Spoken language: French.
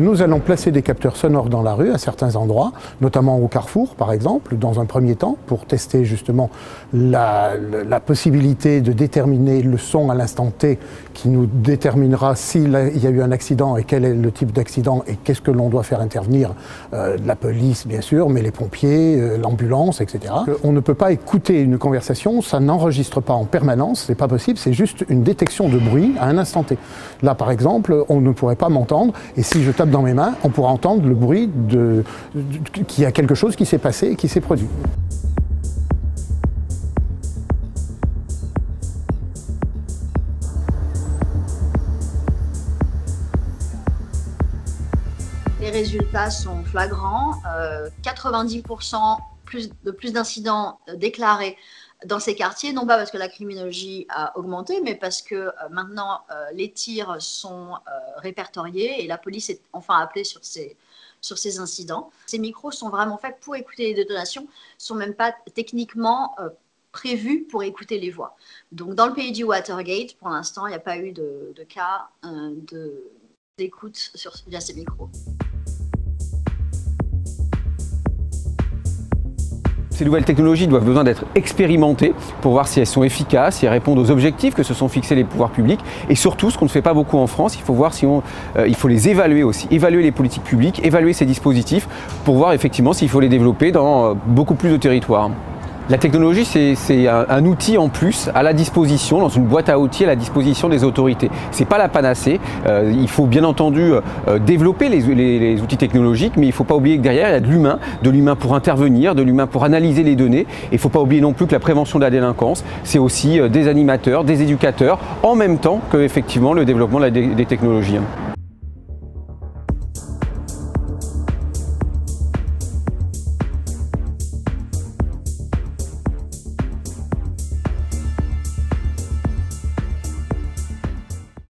Nous allons placer des capteurs sonores dans la rue à certains endroits, notamment au Carrefour par exemple, dans un premier temps, pour tester justement la possibilité de déterminer le son à l'instant T qui nous déterminera s'il y a eu un accident et quel est le type d'accident et qu'est-ce que l'on doit faire intervenir, la police bien sûr, mais les pompiers, l'ambulance, etc. On ne peut pas écouter une conversation, ça n'enregistre pas en permanence, c'est pas possible, c'est juste une détection de bruit à un instant T. Là par exemple, on ne pourrait pas m'entendre et si je tape dans mes mains, on pourra entendre le bruit qu'il y a quelque chose qui s'est passé et qui s'est produit. Les résultats sont flagrants, 90% plus d'incidents déclarés dans ces quartiers, non pas parce que la criminologie a augmenté, mais parce que maintenant les tirs sont répertoriés et la police est enfin appelée sur ces incidents. Ces micros sont vraiment faits pour écouter les détonations, ne sont même pas techniquement prévus pour écouter les voix. Donc dans le pays du Watergate, pour l'instant, il n'y a pas eu de cas d'écoute via ces micros. Ces nouvelles technologies doivent besoin d'être expérimentées pour voir si elles sont efficaces, si elles répondent aux objectifs que se sont fixés les pouvoirs publics et surtout, ce qu'on ne fait pas beaucoup en France, il faut voir si il faut les évaluer aussi, évaluer les politiques publiques, évaluer ces dispositifs pour voir effectivement s'il faut les développer dans beaucoup plus de territoires. La technologie, c'est un outil en plus à la disposition, dans une boîte à outils à la disposition des autorités. Ce n'est pas la panacée. Il faut bien entendu développer les outils technologiques, mais il ne faut pas oublier que derrière, il y a de l'humain pour intervenir, de l'humain pour analyser les données. Et il ne faut pas oublier non plus que la prévention de la délinquance, c'est aussi des animateurs, des éducateurs, en même temps que effectivement le développement des technologies.